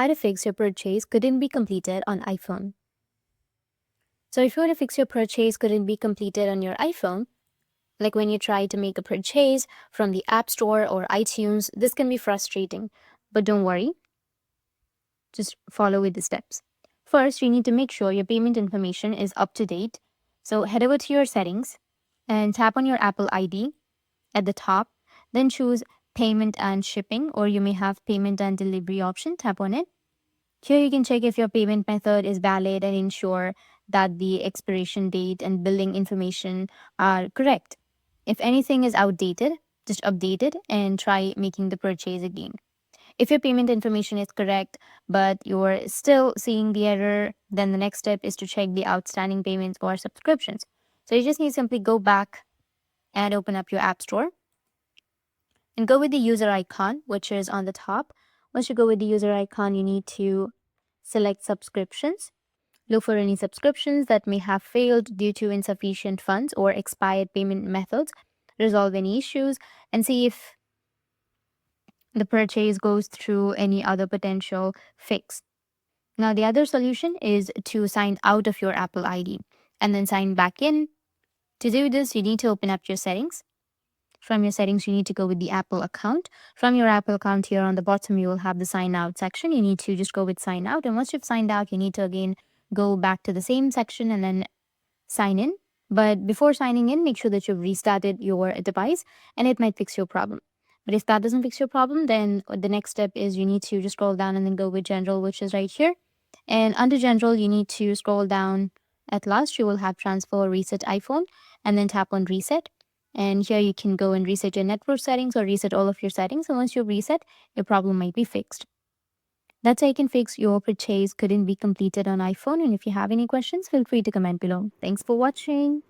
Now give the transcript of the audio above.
to fix your purchase couldn't be completed on iPhone. So if you want to fix your purchase couldn't be completed on your iPhone, like when you try to make a purchase from the App Store or iTunes, this can be frustrating. But don't worry, just follow with the steps. First, you need to make sure your payment information is up to date. So head over to your settings and tap on your Apple ID at the top. Then choose payment and shipping, or you may have payment and delivery option. Tap on it. Here you can check if your payment method is valid and ensure that the expiration date and billing information are correct. If anything is outdated, just update it and try making the purchase again. If your payment information is correct, but you're still seeing the error, then the next step is to check the outstanding payments or subscriptions. So you just need to simply go back and open up your App Store and go with the user icon, which is on the top. Once you go with the user icon, you need to select subscriptions. Look for any subscriptions that may have failed due to insufficient funds or expired payment methods. Resolve any issues and see if the purchase goes through any other potential fix. Now, the other solution is to sign out of your Apple ID and then sign back in. To do this, you need to open up your settings. From your settings, you need to go with the Apple account. From your Apple account here on the bottom, you will have the sign out section. You need to just go with sign out. And once you've signed out, you need to again go back to the same section and then sign in. But before signing in, make sure that you've restarted your device and it might fix your problem. But if that doesn't fix your problem, then the next step is you need to just scroll down and then go with general, which is right here. And under general, you need to scroll down. At last, you will have transfer reset iPhone and then tap on reset. And here you can go and reset your network settings or reset all of your settings. And once you reset, your problem might be fixed. That's how you can fix your purchase couldn't be completed on iPhone. And if you have any questions, feel free to comment below. Thanks for watching.